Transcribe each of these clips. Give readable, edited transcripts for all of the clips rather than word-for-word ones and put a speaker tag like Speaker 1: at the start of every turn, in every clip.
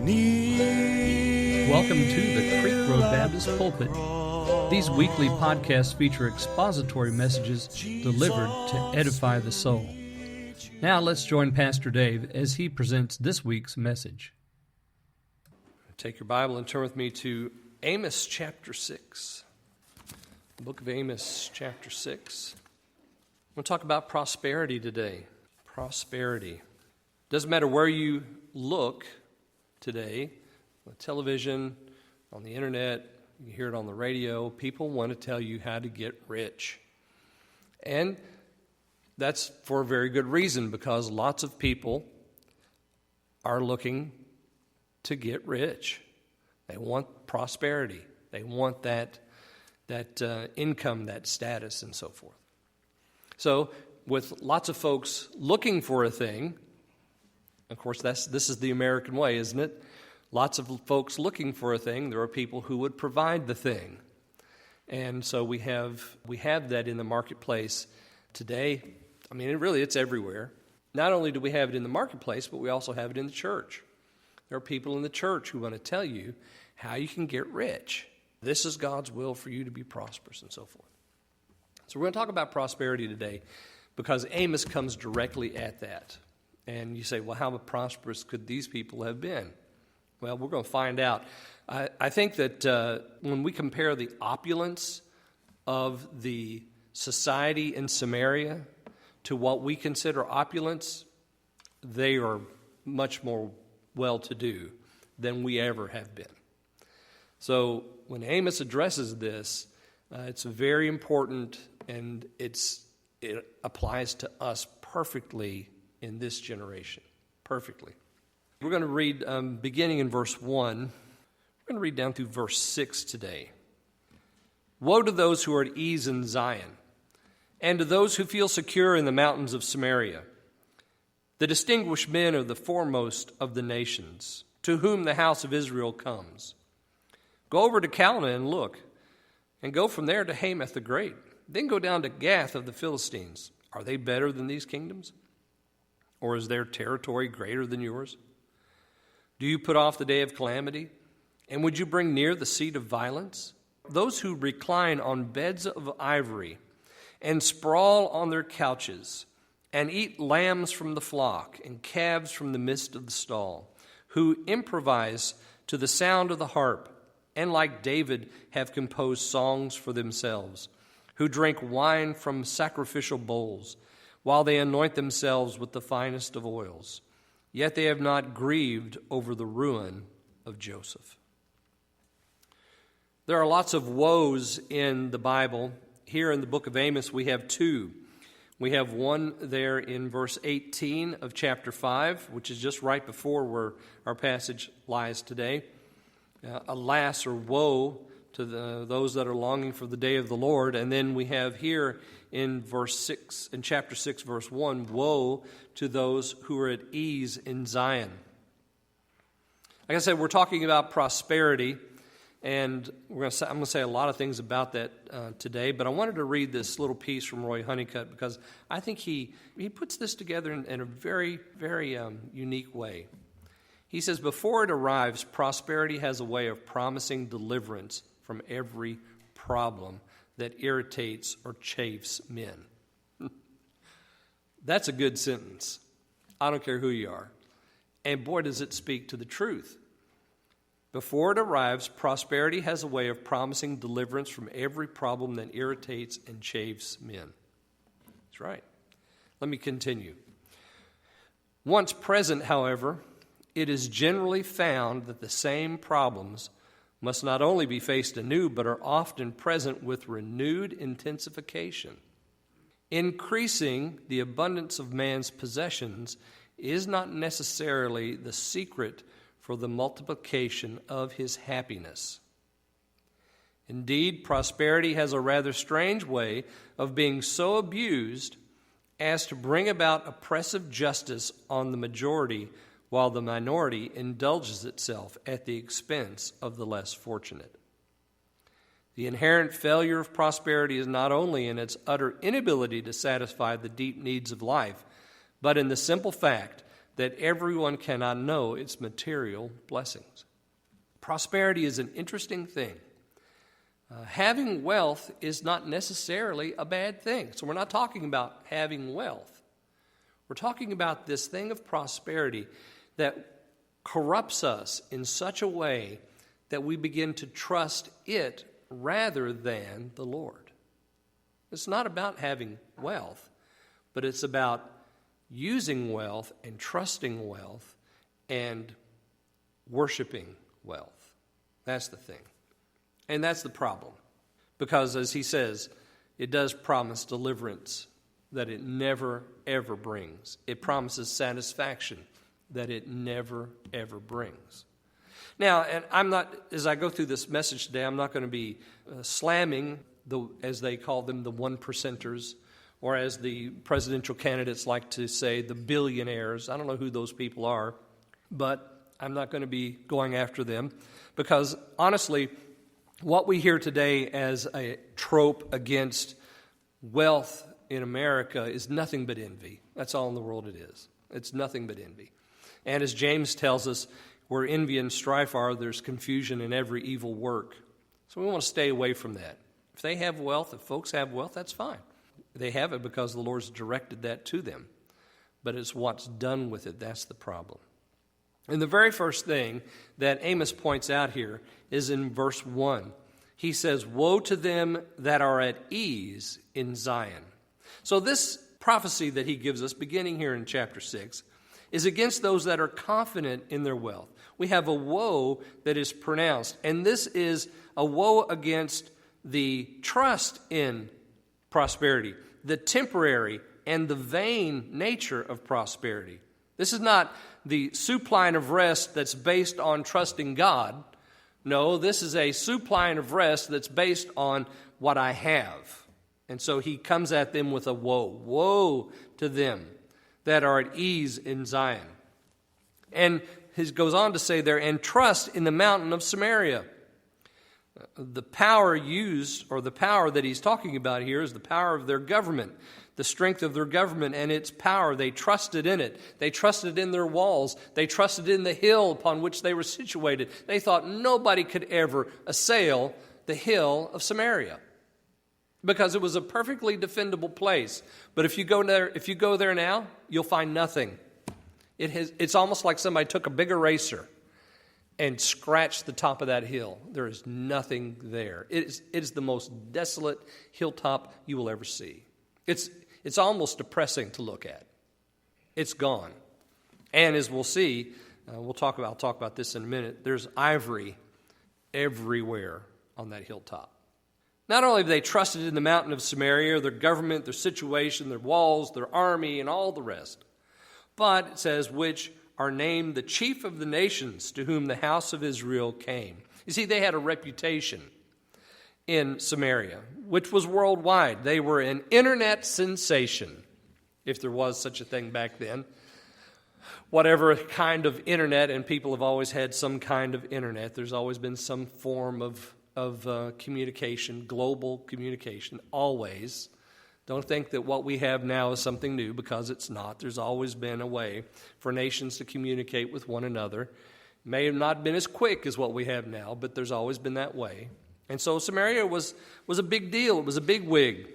Speaker 1: Welcome to the Creek Road Baptist Pulpit. These weekly podcasts feature expository messages delivered to edify the soul. Now let's join Pastor Dave as he presents this week's message.
Speaker 2: Take your Bible and turn with me to Amos chapter 6. The book of Amos chapter 6. I'm going to talk about prosperity today. Prosperity. Doesn't matter where you look today, on television, on the internet, you hear it on the radio, people want to tell you how to get rich. And that's for a very good reason, because lots of people are looking to get rich. They want prosperity. They want that income, that status, and so forth. So with lots of folks looking for a thing, of course, this is the American way, isn't it? Lots of folks looking for a thing. There are people who would provide the thing. And so we have that in the marketplace today. I mean, it's everywhere. Not only do we have it in the marketplace, but we also have it in the church. There are people in the church who want to tell you how you can get rich. This is God's will for you to be prosperous and so forth. So we're going to talk about prosperity today because Amos comes directly at that. And you say, well, how prosperous could these people have been? Well, we're going to find out. I think that when we compare the opulence of the society in Samaria to what we consider opulence, they are much more well-to-do than we ever have been. So when Amos addresses this, it's very important, and it applies to us perfectly in this generation. Perfectly. We're going to read beginning in verse 1. We're going to read down through verse 6 today. Woe to those who are at ease in Zion, and to those who feel secure in the mountains of Samaria. The distinguished men are the foremost of the nations, to whom the house of Israel comes. Go over to Calneh and look, and go from there to Hamath the Great. Then go down to Gath of the Philistines. Are they better than these kingdoms? Or is their territory greater than yours? Do you put off the day of calamity? And would you bring near the seat of violence? Those who recline on beds of ivory and sprawl on their couches and eat lambs from the flock and calves from the midst of the stall, who improvise to the sound of the harp and like David have composed songs for themselves, who drink wine from sacrificial bowls, while they anoint themselves with the finest of oils. Yet they have not grieved over the ruin of Joseph. There are lots of woes in the Bible. Here in the book of Amos, we have two. We have one there in verse 18 of chapter 5, which is just right before where our passage lies today. Alas, or woe to those that are longing for the day of the Lord. And then we have here in chapter 6, verse 1, woe to those who are at ease in Zion. Like I said, we're talking about prosperity, and I'm going to say a lot of things about that today, but I wanted to read this little piece from Roy Honeycutt because I think he puts this together in a very, very unique way. He says, before it arrives, prosperity has a way of promising deliverance from every problem that irritates or chafes men. That's a good sentence. I don't care who you are. And boy, does it speak to the truth. Before it arrives, prosperity has a way of promising deliverance from every problem that irritates and chafes men. That's right. Let me continue. Once present, however, it is generally found that the same problems must not only be faced anew, but are often present with renewed intensification. Increasing the abundance of man's possessions is not necessarily the secret for the multiplication of his happiness. Indeed, prosperity has a rather strange way of being so abused as to bring about oppressive justice on the majority, while the minority indulges itself at the expense of the less fortunate. The inherent failure of prosperity is not only in its utter inability to satisfy the deep needs of life, but in the simple fact that everyone cannot know its material blessings. Prosperity is an interesting thing. Having wealth is not necessarily a bad thing. So we're not talking about having wealth. We're talking about this thing of prosperity that corrupts us in such a way that we begin to trust it rather than the Lord. It's not about having wealth, but it's about using wealth and trusting wealth and worshiping wealth. That's the thing. And that's the problem. Because as he says, it does promise deliverance that it never, ever brings. It promises satisfaction that it never, ever brings. Now, and as I go through this message today, I'm not going to be slamming, as they call them, the 1%ers, or as the presidential candidates like to say, the billionaires. I don't know who those people are, but I'm not going to be going after them because, honestly, what we hear today as a trope against wealth in America is nothing but envy. That's all in the world it is. It's nothing but envy. And as James tells us, where envy and strife are, there's confusion in every evil work. So we want to stay away from that. If they have wealth, if folks have wealth, that's fine. They have it because the Lord's directed that to them. But it's what's done with it, that's the problem. And the very first thing that Amos points out here is in verse 1. He says, "Woe to them that are at ease in Zion." So this prophecy that he gives us, beginning here in chapter 6, is against those that are confident in their wealth. We have a woe that is pronounced, and this is a woe against the trust in prosperity, the temporary and the vain nature of prosperity. This is not the supine of rest that's based on trusting God. No, this is a supine of rest that's based on what I have. And so he comes at them with a woe. Woe to them that are at ease in Zion. And he goes on to say there, "And trust in the mountain of Samaria." The power used, or the power that he's talking about here, is the power of their government, the strength of their government and its power. They trusted in it. They trusted in their walls. They trusted in the hill upon which they were situated. They thought nobody could ever assail the hill of Samaria because it was a perfectly defendable place. But if you go there now, you'll find nothing. It's almost like somebody took a big eraser and scratched the top of that hill. There is nothing there. It is the most desolate hilltop you will ever see. It's almost depressing to look at. It's gone. And as we'll see, I'll talk about this in a minute, there's ivory everywhere on that hilltop. Not only have they trusted in the mountain of Samaria, their government, their situation, their walls, their army, and all the rest, but it says, which are named the chief of the nations to whom the house of Israel came. You see, they had a reputation in Samaria, which was worldwide. They were an internet sensation, if there was such a thing back then. Whatever kind of internet, and people have always had some kind of internet. There's always been some form of communication, global communication, always. Don't think that what we have now is something new, because it's not. There's always been a way for nations to communicate with one another. It may have not been as quick as what we have now, but there's always been that way. And so Samaria was a big deal. It was a big wig.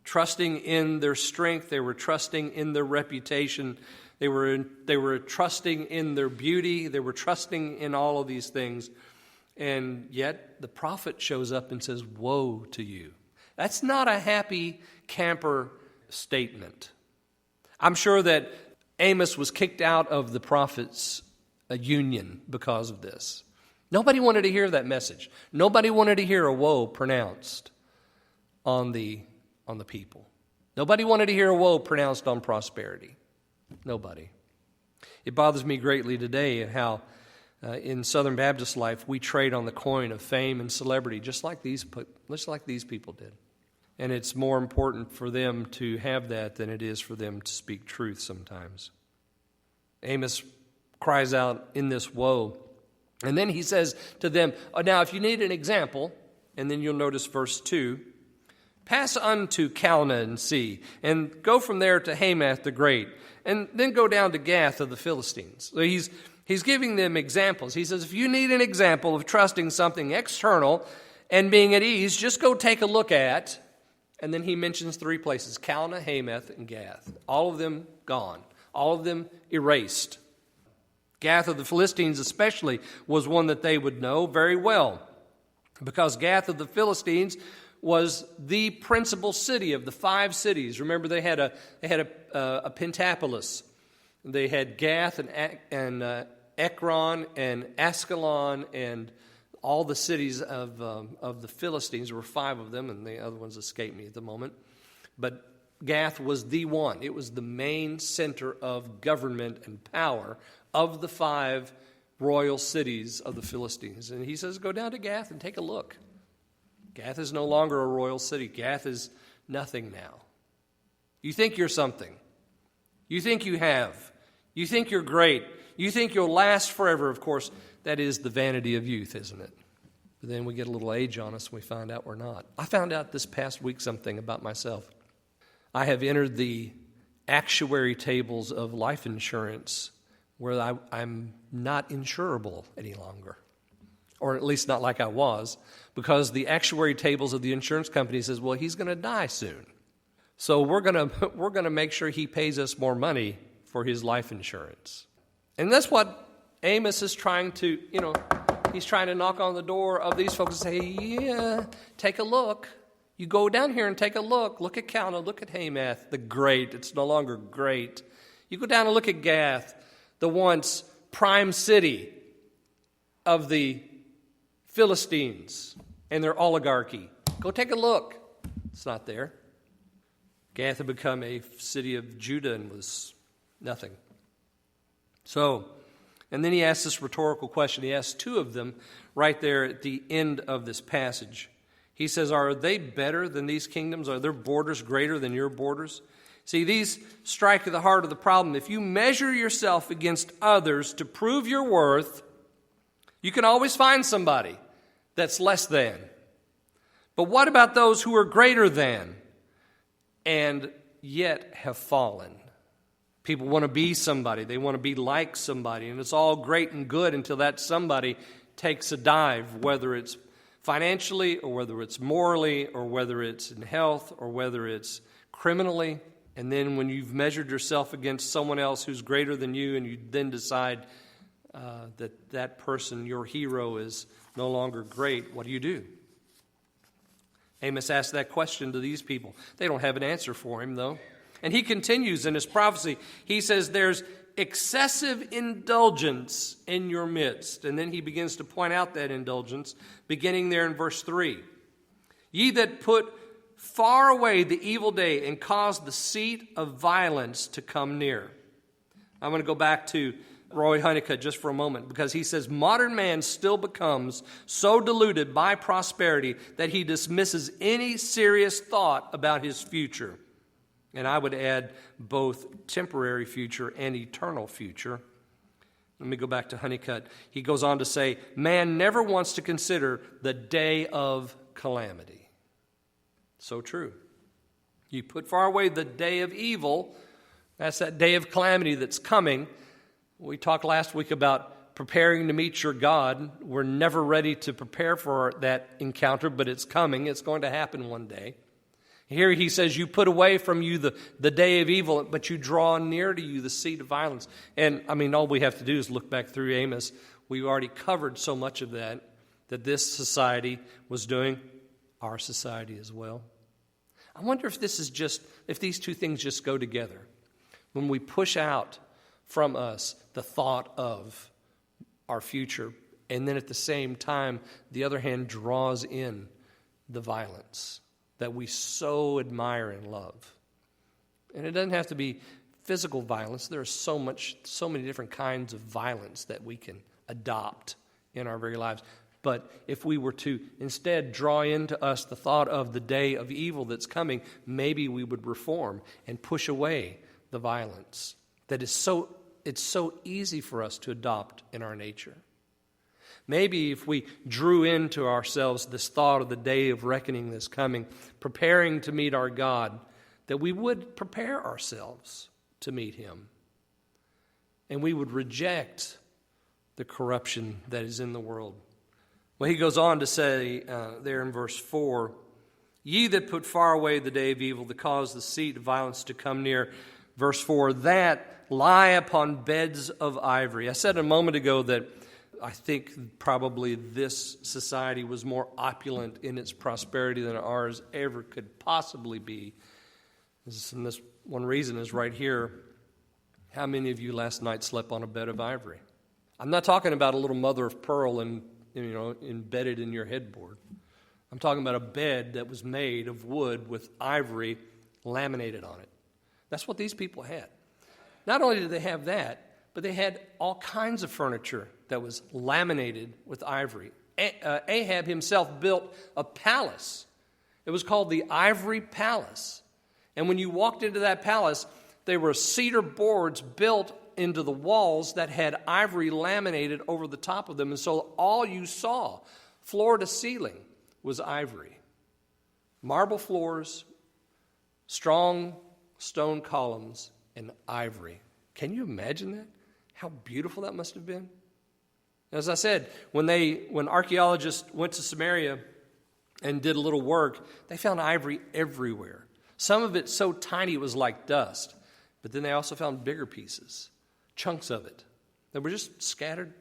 Speaker 2: Trusting in their strength, they were trusting in their reputation, they were trusting in their beauty, they were trusting in all of these things. And yet the prophet shows up and says, "Woe to you." That's not a happy camper statement. I'm sure that Amos was kicked out of the prophets' union because of this. Nobody wanted to hear that message. Nobody wanted to hear a woe pronounced on the people. Nobody wanted to hear a woe pronounced on prosperity. Nobody. It bothers me greatly today how in Southern Baptist life we trade on the coin of fame and celebrity, just like these people did. And it's more important for them to have that than it is for them to speak truth sometimes. Amos cries out in this woe. And then he says to them, now if you need an example, and then you'll notice verse 2, Pass unto Calneh and see, and go from there to Hamath the Great, and then go down to Gath of the Philistines. So he's giving them examples. He says, if you need an example of trusting something external and being at ease, just go take a look at, and then he mentions 3 places, Calneh, Hamath, and Gath. All of them gone. All of them erased. Gath of the Philistines especially was one that they would know very well, because Gath of the Philistines was the principal city of the 5 cities. Remember, they had a pentapolis. They had Gath and Ekron and Askelon and all the cities of the Philistines. There were 5 of them, and the other ones escape me at the moment. But Gath was the one. It was the main center of government and power of the 5 royal cities of the Philistines. And he says, go down to Gath and take a look. Gath is no longer a royal city. Gath is nothing now. You think you're something. You think you have. You think you're great. You think you'll last forever. Of course, that is the vanity of youth, isn't it? But then we get a little age on us and we find out we're not. I found out this past week something about myself. I have entered the actuary tables of life insurance where I'm not insurable any longer. Or at least not like I was, because the actuary tables of the insurance company says, well, he's going to die soon. So we're going to make sure he pays us more money for his life insurance. And that's what Amos is trying to, he's trying to knock on the door of these folks and say, yeah, take a look. You go down here and take a look. Look at Calneh, look at Hamath, the great. It's no longer great. You go down and look at Gath, the once prime city of the Philistines and their oligarchy. Go take a look. It's not there. Gath had become a city of Judah and was nothing. So, and then he asks this rhetorical question. He asks 2 of them right there at the end of this passage. He says, are they better than these kingdoms? Are their borders greater than your borders? See, these strike at the heart of the problem. If you measure yourself against others to prove your worth, you can always find somebody that's less than. But what about those who are greater than and yet have fallen? People want to be somebody. They want to be like somebody. And it's all great and good until that somebody takes a dive, whether it's financially or whether it's morally or whether it's in health or whether it's criminally. And then when you've measured yourself against someone else who's greater than you and you then decide that person, your hero, is no longer great, what do? Amos asked that question to these people. They don't have an answer for him, though. And he continues in his prophecy. He says, there's excessive indulgence in your midst. And then he begins to point out that indulgence, beginning there in verse 3. Ye that put far away the evil day and cause the seat of violence to come near. I'm going to go back to Roy Honeycutt just for a moment, because he says modern man still becomes so deluded by prosperity that he dismisses any serious thought about his future. And I would add both temporary future and eternal future. Let me go back to Honeycutt. He goes on to say, man never wants to consider the day of calamity. So true. You put far away the day of evil. That's that day of calamity that's coming. We talked last week about preparing to meet your God. We're never ready to prepare for that encounter, but it's coming. It's going to happen one day. Here he says, you put away from you the day of evil, but you draw near to you the seat of violence. And, all we have to do is look back through Amos. We've already covered so much of that this society was doing, our society as well. I wonder if if these 2 things just go together. When we push out from us the thought of our future, and then at the same time, the other hand draws in the violence that we so admire and love. And it doesn't have to be physical violence. There are so many different kinds of violence that we can adopt in our very lives. But if we were to instead draw into us the thought of the day of evil that's coming, maybe we would reform and push away the violence that is it's so easy for us to adopt in our nature. Maybe if we drew into ourselves this thought of the day of reckoning that's coming, preparing to meet our God, that we would prepare ourselves to meet Him. And we would reject the corruption that is in the world. Well, he goes on to say there in verse 4, ye that put far away the day of evil, that cause the seat of violence to come near. Verse 4, that lie upon beds of ivory. I said a moment ago that I think probably this society was more opulent in its prosperity than ours ever could possibly be. And this one reason is right here. How many of you last night slept on a bed of ivory? I'm not talking about a little mother of pearl embedded in your headboard. I'm talking about a bed that was made of wood with ivory laminated on it. That's what these people had. Not only did they have that, but they had all kinds of furniture that was laminated with ivory. Ahab himself built a palace. It was called the Ivory Palace. And when you walked into that palace, there were cedar boards built into the walls that had ivory laminated over the top of them. And so all you saw, floor to ceiling, was ivory. Marble floors, strong stone columns, and ivory. Can you imagine that? How beautiful that must have been. As I said, when archaeologists went to Samaria and did a little work, they found ivory everywhere. Some of it so tiny it was like dust. But then they also found bigger pieces, chunks of it, that were just scattered,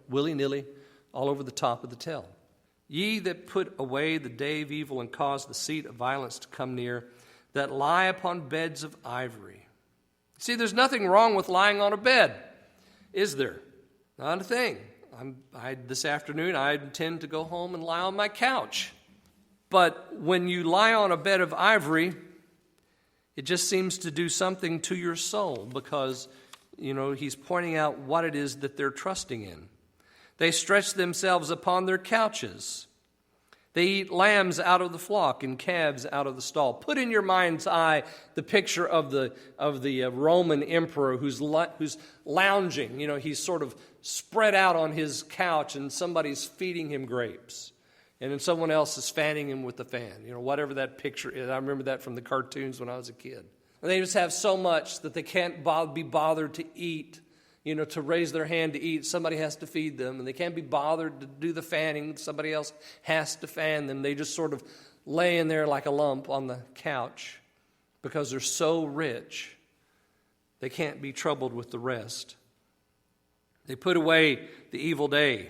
Speaker 2: willy-nilly, all over the top of the tell. Ye that put away the day of evil and cause the seat of violence to come near, that lie upon beds of ivory. See, there's nothing wrong with lying on a bed, is there? Not a thing. This afternoon, I intend to go home and lie on my couch. But when you lie on a bed of ivory, it just seems to do something to your soul because, he's pointing out what it is that they're trusting in. They stretch themselves upon their couches. They eat lambs out of the flock and calves out of the stall. Put in your mind's eye the picture of the Roman emperor who's lounging. He's sort of spread out on his couch and somebody's feeding him grapes. And then someone else is fanning him with the fan. Whatever that picture is. I remember that from the cartoons when I was a kid. And they just have so much that they can't be bothered to eat. To raise their hand to eat, somebody has to feed them. And they can't be bothered to do the fanning. Somebody else has to fan them. They just sort of lay in there like a lump on the couch because they're so rich. They can't be troubled with the rest. They put away the evil day.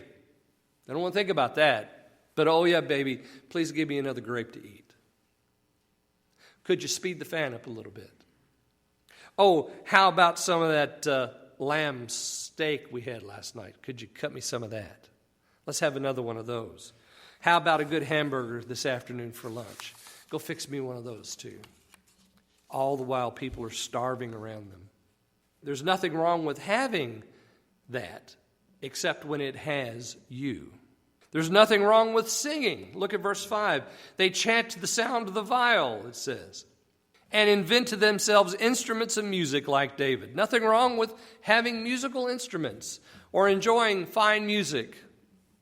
Speaker 2: They don't want to think about that. But, oh yeah, baby, please give me another grape to eat. Could you speed the fan up a little bit? Oh, how about some of that lamb steak we had last night? Could you cut me some of that? Let's have another one of those. How about a good hamburger this afternoon for lunch? Go fix me one of those too. All the while people are starving around them. There's nothing wrong with having that except when it has you. There's nothing wrong with singing. Look at verse 5. They chant to the sound of the viol, it says, and invent to themselves instruments of music like David. Nothing wrong with having musical instruments or enjoying fine music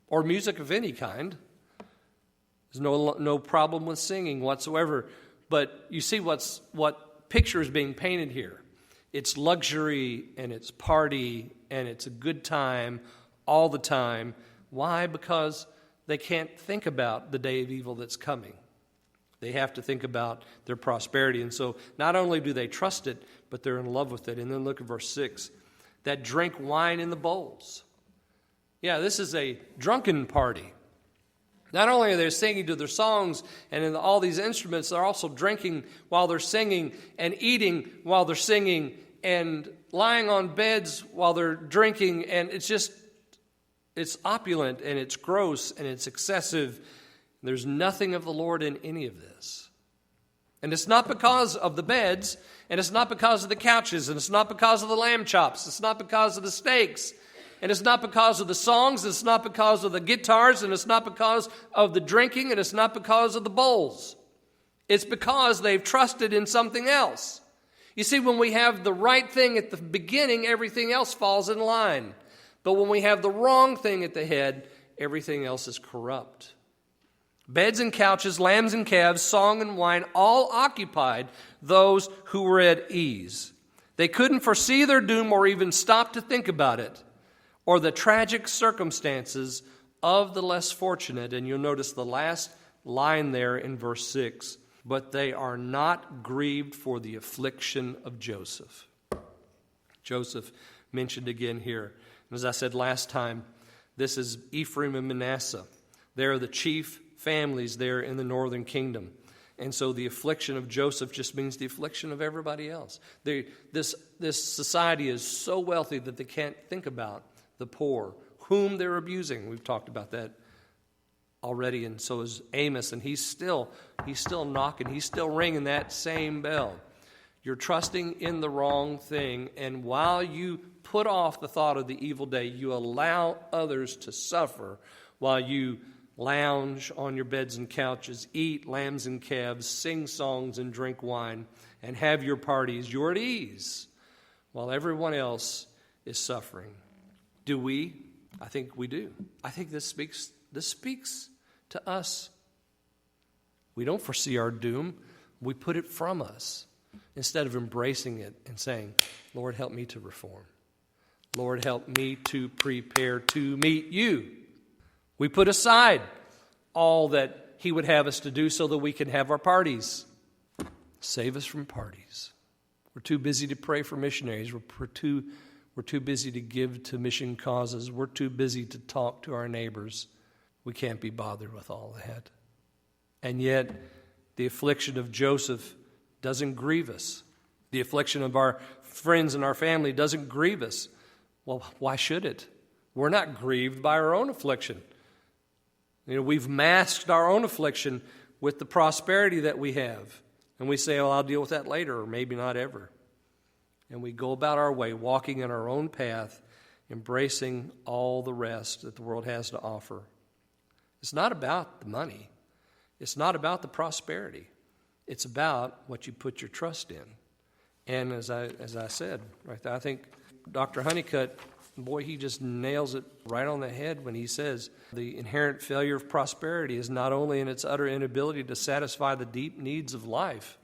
Speaker 2: or music of any kind. There's no problem with singing whatsoever. But you see what picture is being painted here. It's luxury and it's party and it's a good time all the time. Why? Because they can't think about the day of evil that's coming. They have to think about their prosperity. And so not only do they trust it, but they're in love with it. And then look at verse 6. That drink wine in the bowls. Yeah, this is a drunken party. Not only are they singing to their songs and in all these instruments, they're also drinking while they're singing and eating while they're singing and lying on beds while they're drinking. And it's opulent and it's gross and it's excessive. There's nothing of the Lord in any of this. And it's not because of the beds, and it's not because of the couches, and it's not because of the lamb chops, it's not because of the steaks, and it's not because of the songs, and it's not because of the guitars, and it's not because of the drinking, and it's not because of the bowls. It's because they've trusted in something else. You see, when we have the right thing at the beginning, everything else falls in line. But when we have the wrong thing at the head, everything else is corrupt. Beds and couches, lambs and calves, song and wine, all occupied those who were at ease. They couldn't foresee their doom or even stop to think about it, or the tragic circumstances of the less fortunate. And you'll notice the last line there in verse 6. But they are not grieved for the affliction of Joseph. Joseph mentioned again here. And as I said last time, this is Ephraim and Manasseh. They're the chief families there in the northern kingdom. And so the affliction of Joseph just means the affliction of everybody else. This society is so wealthy that they can't think about the poor, whom they're abusing. We've talked about that already, and so is Amos, and he's still knocking, he's still ringing that same bell. You're trusting in the wrong thing, and while you put off the thought of the evil day, you allow others to suffer while you lounge on your beds and couches, eat lambs and calves, sing songs and drink wine, and have your parties. You're at ease while everyone else is suffering. Do we? I think we do. I think this speaks to us. We don't foresee our doom. We put it from us instead of embracing it and saying, Lord, help me to reform. Lord, help me to prepare to meet you. We put aside all that he would have us to do so that we can have our parties. Save us from parties. We're too busy to pray for missionaries. We're too busy to give to mission causes. We're too busy to talk to our neighbors. We can't be bothered with all that. And yet, the affliction of Joseph doesn't grieve us. The affliction of our friends and our family doesn't grieve us. Well, why should it? We're not grieved by our own affliction. We've masked our own affliction with the prosperity that we have. And we say, I'll deal with that later, or maybe not ever. And we go about our way, walking in our own path, embracing all the rest that the world has to offer. It's not about the money. It's not about the prosperity. It's about what you put your trust in. And as I said right there, I think Dr. Honeycutt, boy, he just nails it right on the head when he says the inherent failure of prosperity is not only in its utter inability to satisfy the deep needs of life,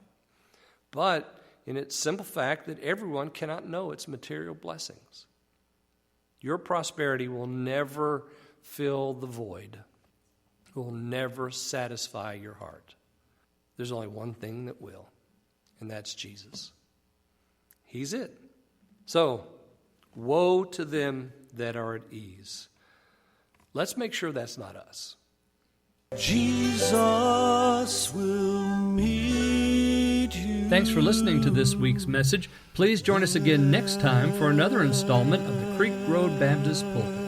Speaker 2: but in its simple fact that everyone cannot know its material blessings. Your prosperity will never fill the void. It will never satisfy your heart. There's only one thing that will, and that's Jesus. He's it. So, woe to them that are at ease. Let's make sure that's not us.
Speaker 3: Jesus will meet you.
Speaker 1: Thanks for listening to this week's message. Please join us again next time for another installment of the Creek Road Baptist Pulpit.